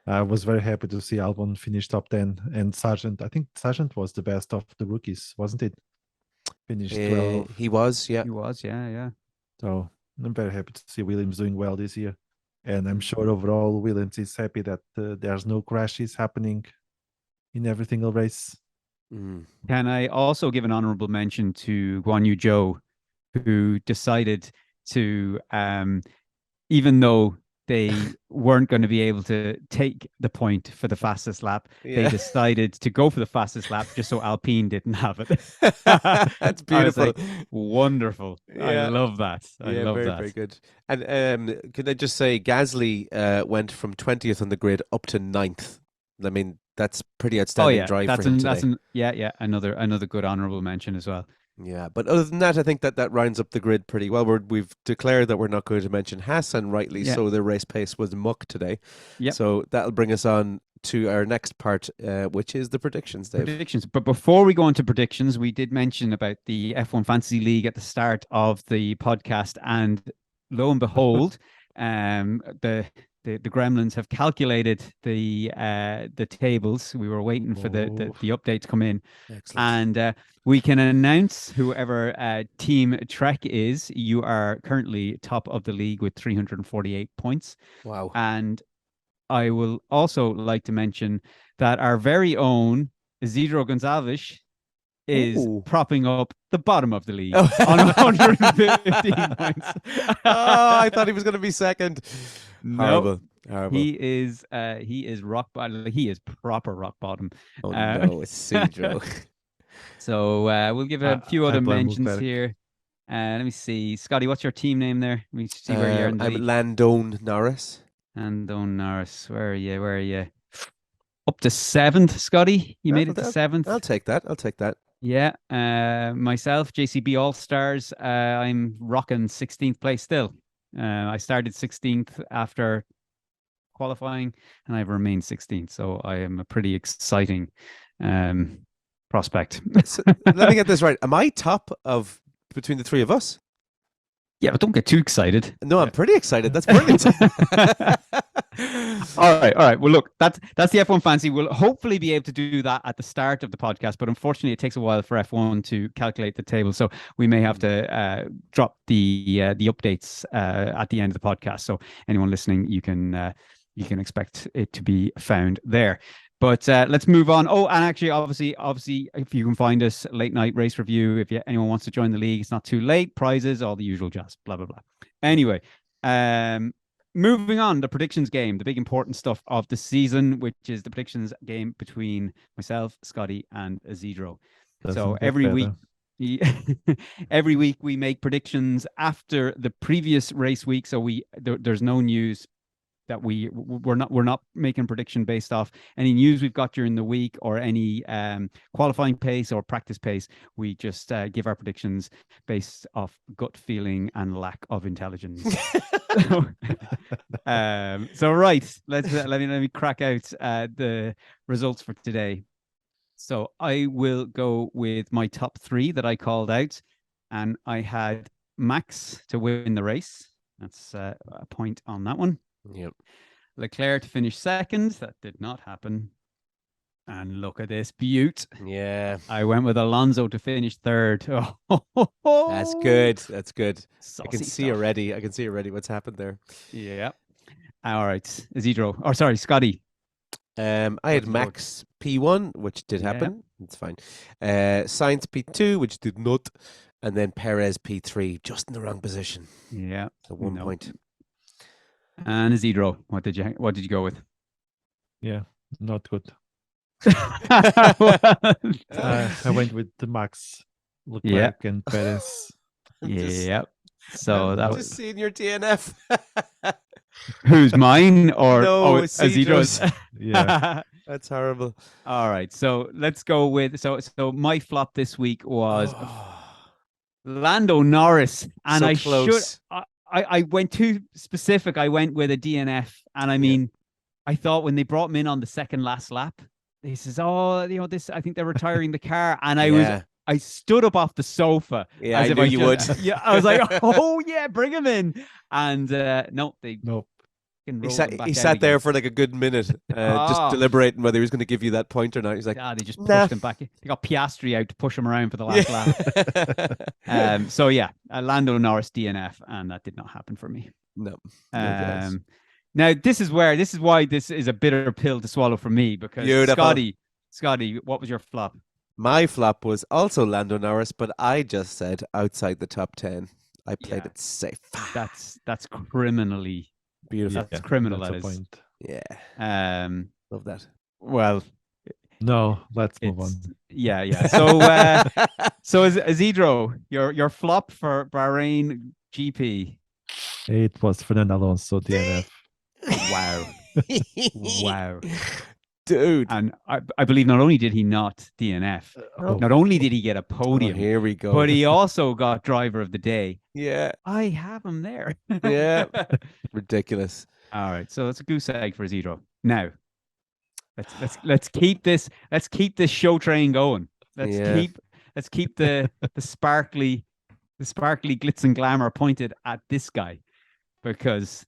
[SPEAKER 3] I was very happy to see Albon finish top 10, and Sargent. I think Sargent was the best of the rookies, wasn't it? Finished 12.
[SPEAKER 1] He was, yeah.
[SPEAKER 2] He was, yeah.
[SPEAKER 3] So I'm very happy to see Williams doing well this year. And I'm sure overall Williams is happy that there's no crashes happening in every single race.
[SPEAKER 2] Can I also give an honorable mention to Guan Yu Zhou, who decided to, even though they weren't going to be able to take the point for the fastest lap, they decided to go for the fastest lap just so Alpine didn't have it.
[SPEAKER 1] That's beautiful.
[SPEAKER 2] Like, wonderful. I love that. I love that.
[SPEAKER 1] Very good. And could I just say, Gasly went from 20th on the grid up to 9th. I mean, that's pretty outstanding drive for him today.
[SPEAKER 2] Another good honourable mention as well.
[SPEAKER 1] Yeah, but other than that, I think that rounds up the grid pretty well. We've declared that we're not going to mention Haas, and rightly so. Their race pace was muck today.
[SPEAKER 2] Yep.
[SPEAKER 1] So that'll bring us on to our next part, which is the predictions, Dave.
[SPEAKER 2] Predictions. But before we go into predictions, we did mention about the F1 Fantasy League at the start of the podcast, and lo and behold, the gremlins have calculated the tables. We were waiting for the update to come in. Excellent. And we can announce whoever Team Trek is. You are currently top of the league with 348 points.
[SPEAKER 1] Wow.
[SPEAKER 2] And I will also like to mention that our very own Isidro Gonçalves is propping up the bottom of the league on 115 points.
[SPEAKER 1] I thought he was going to be second.
[SPEAKER 2] No, horrible. He is rock bottom. He is proper rock bottom.
[SPEAKER 1] Oh no, it's Isidro.
[SPEAKER 2] So we'll give a few other mentions here. Let me see, Scotty, what's your team name there? Let me see where you're in the league.
[SPEAKER 1] Landon Norris.
[SPEAKER 2] Landon Norris, where are you? Up to 7th, Scotty. You made it to 7th.
[SPEAKER 1] I'll take that.
[SPEAKER 2] Yeah. Myself, JCB All Stars. I'm rocking 16th place still. I started 16th after qualifying, and I've remained 16th. So I am a pretty exciting prospect.
[SPEAKER 1] So, let me get this right. Am I top of between the three of us?
[SPEAKER 2] Yeah, but don't get too excited.
[SPEAKER 1] No, I'm pretty excited. That's brilliant.
[SPEAKER 2] All right. Well, look, that's the F1 Fancy. We'll hopefully be able to do that at the start of the podcast, but unfortunately, it takes a while for F1 to calculate the table, so we may have to drop the updates at the end of the podcast. So anyone listening, you can expect it to be found there. But let's move on. Oh, and actually, obviously, if you can find us, Late Night Race Review, if anyone wants to join the league, it's not too late. Prizes, all the usual jazz, blah, blah, blah. Anyway, moving on, the predictions game, the big important stuff of the season, which is the predictions game between myself, Scotty, and Isidro. So every week we make predictions after the previous race week. So there's no news that we're not making prediction based off any news we've got during the week or any qualifying pace or practice pace. We just give our predictions based off gut feeling and lack of intelligence. So right, let me crack out the results for today. So I will go with my top 3 that I called out, and I had Max to win the race. That's a point on that one.
[SPEAKER 1] Yep.
[SPEAKER 2] Leclerc to finish 2nd. That did not happen. And look at this beaut.
[SPEAKER 1] Yeah.
[SPEAKER 2] I went with Alonso to finish 3rd. Oh,
[SPEAKER 1] that's good. That's good.
[SPEAKER 2] Saucy
[SPEAKER 1] I can see already what's happened there.
[SPEAKER 2] Yeah. All right. Isidro. Or sorry, Scotty.
[SPEAKER 1] I had Max P1, which did happen. It's fine. Sainz P2, which did not. And then Perez P3, just in the wrong position.
[SPEAKER 2] Yeah.
[SPEAKER 1] So 1 point.
[SPEAKER 2] And Isidro, what did you go with?
[SPEAKER 3] Yeah, not good. I went with the Max, Leclerc, and Perez.
[SPEAKER 2] Yeah. So that was
[SPEAKER 1] just seeing your DNF.
[SPEAKER 2] Who's mine or
[SPEAKER 1] no,
[SPEAKER 2] Isidro's?
[SPEAKER 3] Yeah,
[SPEAKER 1] that's horrible.
[SPEAKER 2] All right, so let's go with so my flop this week was Lando Norris, and
[SPEAKER 1] so
[SPEAKER 2] I
[SPEAKER 1] close.
[SPEAKER 2] I went too specific. I went with a DNF, and I mean, I thought when they brought him in on the second last lap, he says, this. I think they're retiring the car, and I stood up off the sofa.
[SPEAKER 1] Yeah, I knew you would.
[SPEAKER 2] Yeah, I was like, oh yeah, bring him in, and nope.
[SPEAKER 1] He sat there for like a good minute, just deliberating whether he was going to give you that point or not. He's like,
[SPEAKER 2] they just pushed him back. They got Piastri out to push him around for the last lap. So yeah, Lando Norris DNF, and that did not happen for me.
[SPEAKER 1] No.
[SPEAKER 2] Now this is why this is a bitter pill to swallow for me, because Scotty, what was your flop?
[SPEAKER 1] My flop was also Lando Norris, but I just said outside the top 10. I played it safe.
[SPEAKER 2] That's criminally.
[SPEAKER 1] Beautiful.
[SPEAKER 2] That's criminal.
[SPEAKER 3] That's
[SPEAKER 2] that
[SPEAKER 3] a
[SPEAKER 2] is.
[SPEAKER 3] point.
[SPEAKER 1] Yeah. Love that.
[SPEAKER 2] Well,
[SPEAKER 3] no, let's move on.
[SPEAKER 2] Yeah. So Isidro, your flop for Bahrain GP.
[SPEAKER 3] It was Fernando Alonso DNF.
[SPEAKER 2] Wow.
[SPEAKER 1] Dude.
[SPEAKER 2] And I believe not only did he not DNF, not only did he get a podium,
[SPEAKER 1] here we go.
[SPEAKER 2] but he also got driver of the day.
[SPEAKER 1] Yeah.
[SPEAKER 2] I have him there.
[SPEAKER 1] Yeah. Ridiculous.
[SPEAKER 2] All right. So it's a goose egg for Isidro. Now, Let's keep this show train going. Let's
[SPEAKER 1] Yeah.
[SPEAKER 2] keep the sparkly glitz and glamour pointed at this guy, because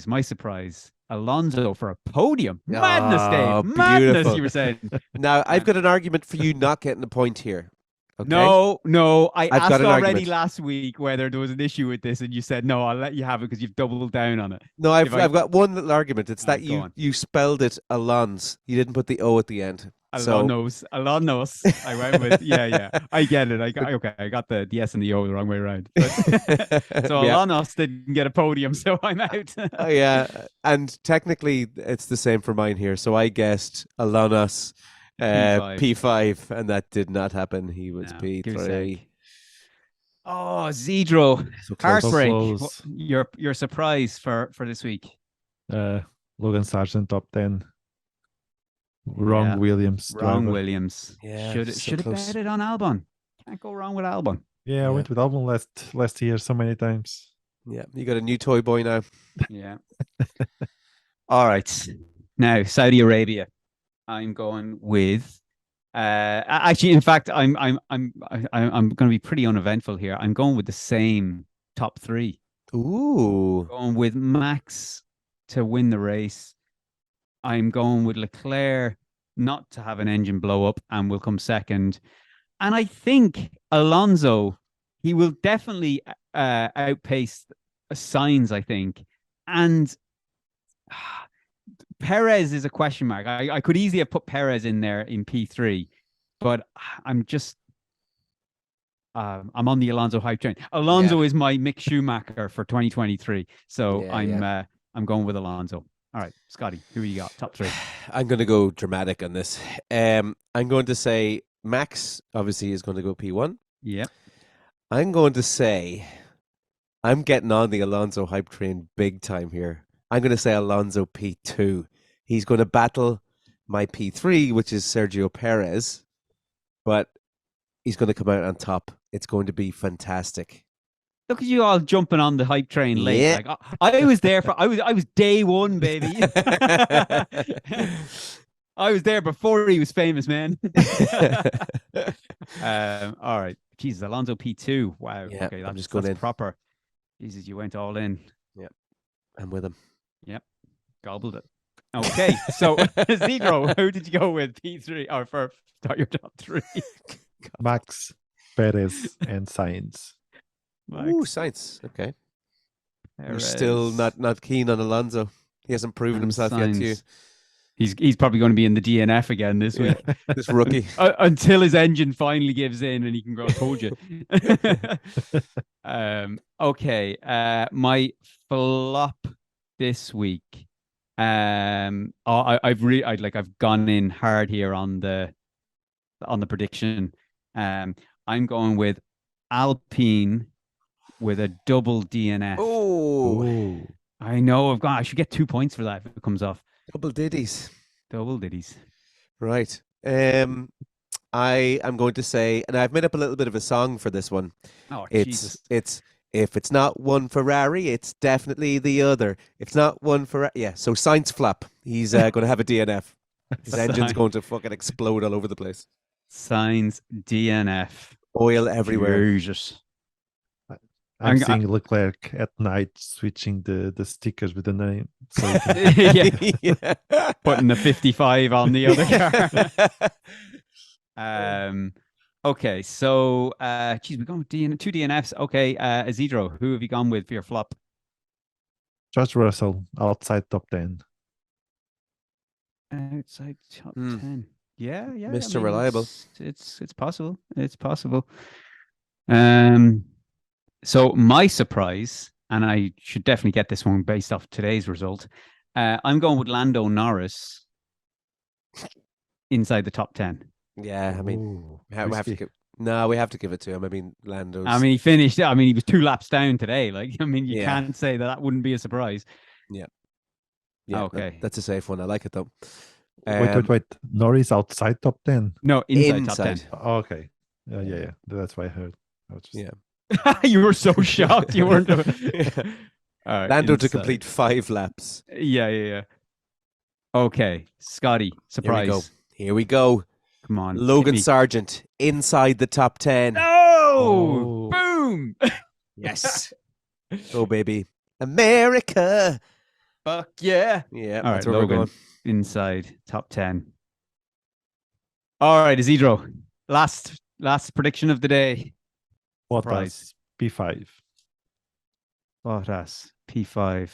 [SPEAKER 2] my surprise, Alonso for a podium. Madness,
[SPEAKER 1] Oh,
[SPEAKER 2] Dave. Madness,
[SPEAKER 1] beautiful.
[SPEAKER 2] you were saying.
[SPEAKER 1] Now, I've got an argument for you not getting a point here. Okay?
[SPEAKER 2] No. I
[SPEAKER 1] I've got
[SPEAKER 2] asked
[SPEAKER 1] an
[SPEAKER 2] already
[SPEAKER 1] argument.
[SPEAKER 2] last week whether there was an issue with this, and you said no. I'll let you have it because you've doubled down on it.
[SPEAKER 1] No, I've got one little argument. It's that
[SPEAKER 2] go on.
[SPEAKER 1] you spelled it Alonso. You didn't put the O at the end.
[SPEAKER 2] Alonso. I went with yeah. I get it. I got the S and the O the wrong way around. But, so
[SPEAKER 1] Yeah.
[SPEAKER 2] Alonso didn't get a podium, so I'm out.
[SPEAKER 1] Oh, yeah, and technically it's the same for mine here. So I guessed Alonso P5, and that did not happen. He was P3.
[SPEAKER 2] Oh, Zedro,
[SPEAKER 1] So close.
[SPEAKER 2] heartbreak.
[SPEAKER 3] close.
[SPEAKER 2] Your surprise for this week.
[SPEAKER 3] Logan Sargent top 10. Wrong
[SPEAKER 2] Yeah.
[SPEAKER 3] Williams.
[SPEAKER 2] Wrong
[SPEAKER 3] driver.
[SPEAKER 2] Williams.
[SPEAKER 1] Yeah,
[SPEAKER 2] should
[SPEAKER 1] so
[SPEAKER 2] have
[SPEAKER 1] close.
[SPEAKER 2] betted on Albon. Can't go wrong with Albon.
[SPEAKER 3] Yeah, I went with Albon last year so many times.
[SPEAKER 1] Yeah, you got a new toy boy now.
[SPEAKER 2] Yeah. All right. Now, Saudi Arabia. I'm going with. Actually, in fact, I'm going to be pretty uneventful here. I'm going with the same top three.
[SPEAKER 1] Ooh.
[SPEAKER 2] Going with Max to win the race. I'm going with Leclerc not to have an engine blow up and will come second. And I think Alonso, he will definitely outpace Sainz, I think. And Perez is a question mark. I could easily have put Perez in there in P3, but I'm on the Alonso hype train. Alonso is my Mick Schumacher for 2023. So I'm going with Alonso. All right, Scotty, who you got? Top three.
[SPEAKER 1] I'm going to go dramatic on this. I'm going to say Max, obviously, is going to go P1.
[SPEAKER 2] Yep.
[SPEAKER 1] I'm going to say I'm getting on the Alonso hype train big time here. I'm going to say Alonso P2. He's going to battle my P3, which is Sergio Perez, but he's going to come out on top. It's going to be fantastic.
[SPEAKER 2] Look at you all jumping on the hype train late.
[SPEAKER 1] Yeah.
[SPEAKER 2] Like I was there I was day one, baby. I was there before he was famous, man. All right. Jesus, Alonso P2. Wow.
[SPEAKER 1] Yeah,
[SPEAKER 2] okay,
[SPEAKER 1] I'm just going in.
[SPEAKER 2] Proper. Jesus, you went all in.
[SPEAKER 1] Yeah, I'm with him.
[SPEAKER 2] Yep. Gobbled it. Okay, so Zero, who did you go with? P3 or for start your top three?
[SPEAKER 3] Max, Perez, and Sainz.
[SPEAKER 1] Ooh, Sainz. Okay. You're
[SPEAKER 2] Perez.
[SPEAKER 1] still not keen on Alonso. He hasn't proven himself yet to you.
[SPEAKER 2] He's probably going to be in the DNF again this week.
[SPEAKER 1] This rookie.
[SPEAKER 2] Until his engine finally gives in and he can go, I told you. Okay. My flop this week. I've gone in hard here on the prediction. I'm going with Alpine with a double DNF.
[SPEAKER 1] Oh,
[SPEAKER 2] I know. I should get 2 points for that if it comes off.
[SPEAKER 1] double ditties.
[SPEAKER 2] Right.
[SPEAKER 1] I am going to say, and I've made up a little bit of a song for this one.
[SPEAKER 2] Oh,
[SPEAKER 1] it's
[SPEAKER 2] Jesus.
[SPEAKER 1] if it's not one Ferrari, it's definitely the other. If it's not one Ferrari, so Sainz flap. He's going to have a DNF. His engine's going to fucking explode all over the place.
[SPEAKER 2] Sainz DNF.
[SPEAKER 1] Oil everywhere.
[SPEAKER 2] Jesus.
[SPEAKER 3] I'm seeing Leclerc at night switching the stickers with the name. So
[SPEAKER 2] Yeah. Putting the 55 on the other car. Okay, so we're going with two DNFs. Okay, Isidro, who have you gone with for your flop?
[SPEAKER 3] George Russell outside top 10.
[SPEAKER 2] Outside top 10. Yeah.
[SPEAKER 1] Mr. Reliable.
[SPEAKER 2] It's possible. It's possible. So my surprise, and I should definitely get this one based off today's result. I'm going with Lando Norris inside the top 10.
[SPEAKER 1] Yeah, I mean,
[SPEAKER 3] Ooh,
[SPEAKER 1] we have to give it to him. I mean, Lando's.
[SPEAKER 2] I mean, he finished. I mean, he was 2 laps down today. Like, I mean, you can't say that wouldn't be a surprise.
[SPEAKER 1] Yeah.
[SPEAKER 2] Okay.
[SPEAKER 1] That's a safe one. I like it though.
[SPEAKER 3] Wait. Norris outside top 10?
[SPEAKER 2] No, inside top 10.
[SPEAKER 3] Oh, okay. Yeah. That's what I heard.
[SPEAKER 2] You were so shocked. You weren't. All right,
[SPEAKER 1] Lando to complete 5 laps.
[SPEAKER 2] Yeah. Okay, Scotty, surprise.
[SPEAKER 1] Here we go.
[SPEAKER 2] Come on,
[SPEAKER 1] Logan Sargent inside the top 10.
[SPEAKER 2] No!
[SPEAKER 3] Oh.
[SPEAKER 2] Boom!
[SPEAKER 1] Yes. Go, baby. America.
[SPEAKER 2] Fuck yeah.
[SPEAKER 1] Yeah,
[SPEAKER 2] All
[SPEAKER 1] that's
[SPEAKER 2] right,
[SPEAKER 1] where
[SPEAKER 2] Logan,
[SPEAKER 1] we're going.
[SPEAKER 2] inside top 10. All right, Isidro, last prediction of the day.
[SPEAKER 3] Bottas P5.
[SPEAKER 2] Bottas P5.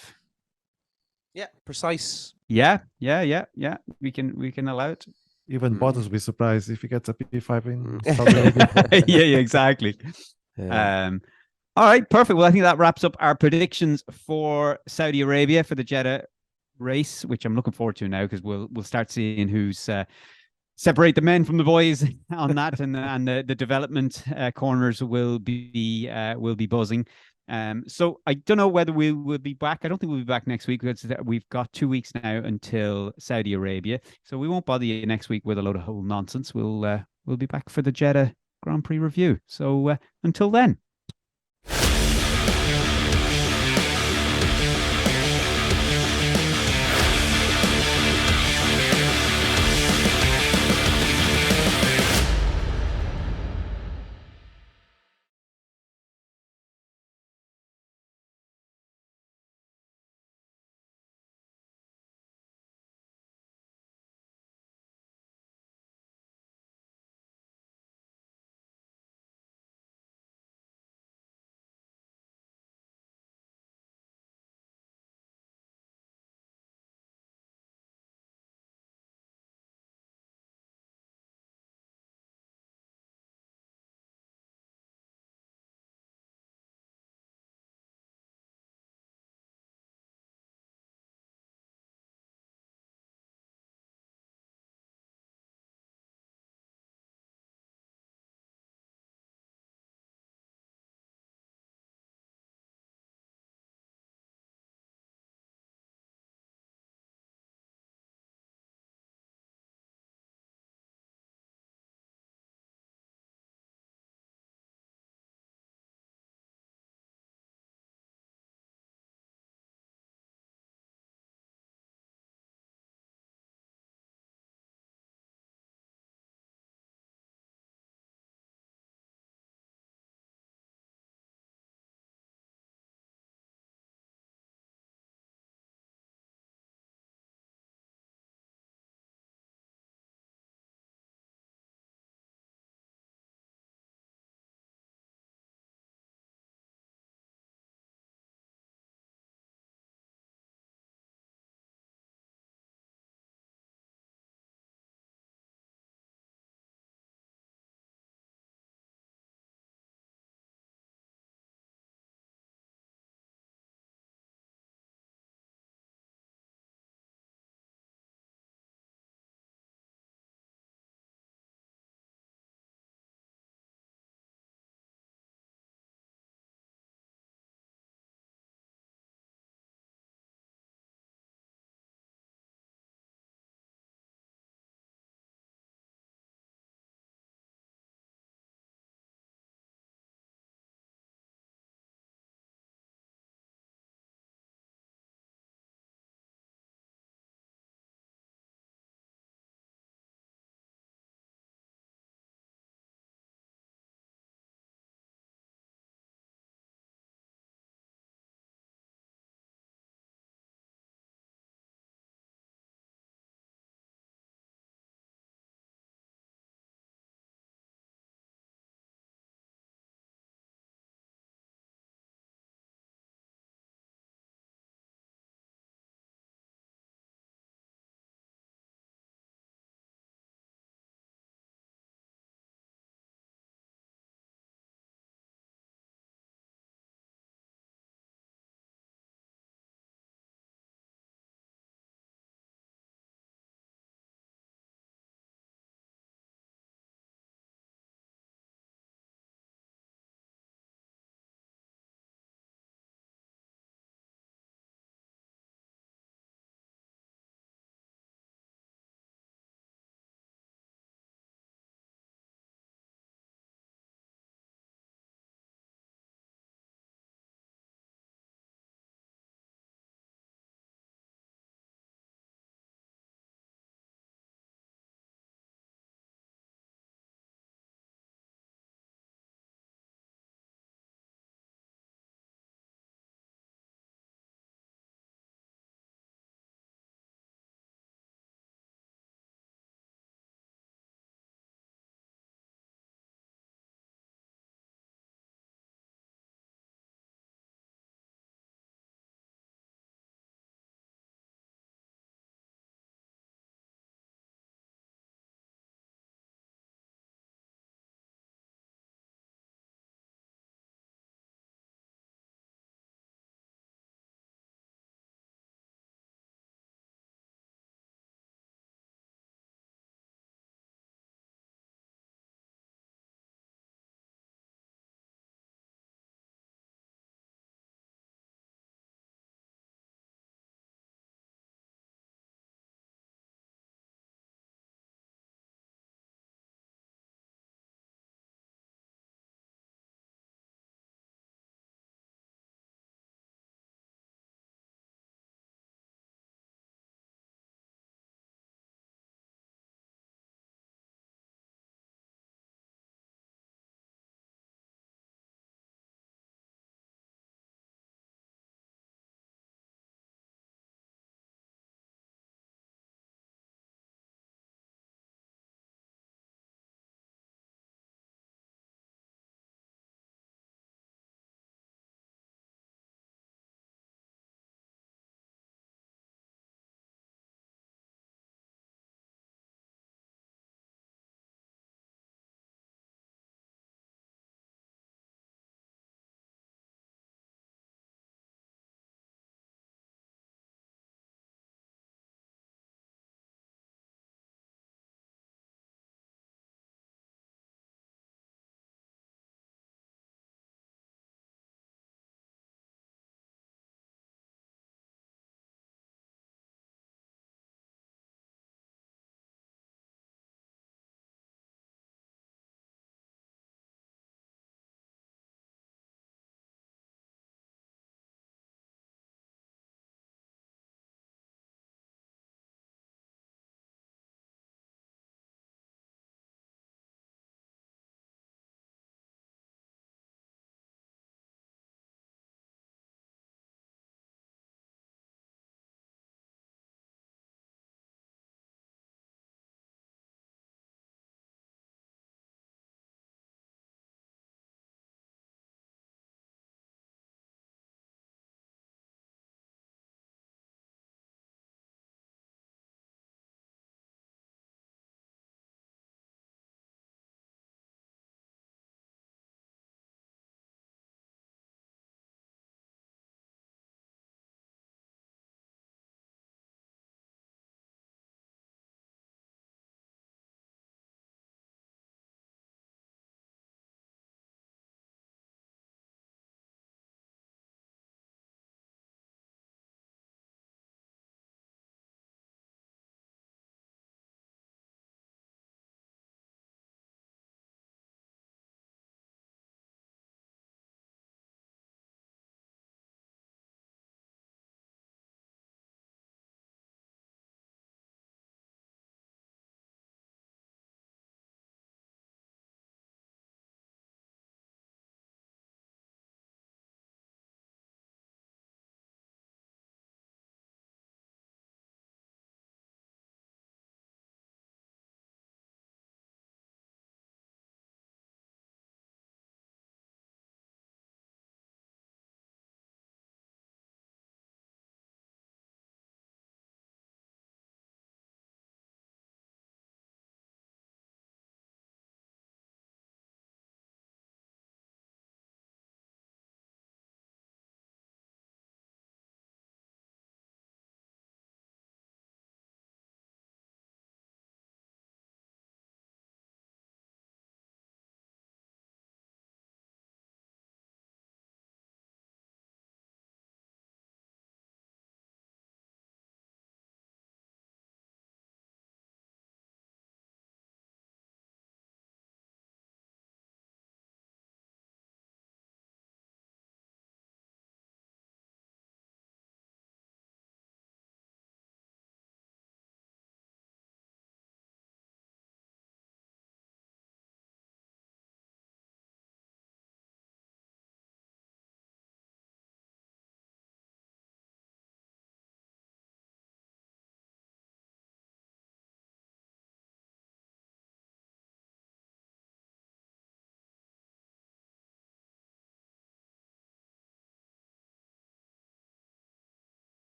[SPEAKER 1] Yeah, precise.
[SPEAKER 2] Yeah. We can allow it.
[SPEAKER 3] Even Bottas will be surprised if he gets a P5 in
[SPEAKER 1] Mm.
[SPEAKER 3] Saudi Arabia.
[SPEAKER 2] yeah, exactly.
[SPEAKER 1] Yeah.
[SPEAKER 2] All right, perfect. Well, I think that wraps up our predictions for Saudi Arabia for the Jeddah race, which I'm looking forward to now because we'll start seeing who's separate the men from the boys on that, and the development corners will be buzzing. So I don't know whether we will be back. I don't think we'll be back next week because we've got 2 weeks now until Saudi Arabia. So we won't bother you next week with a load of whole nonsense. We'll be back for the Jeddah Grand Prix review. So until then.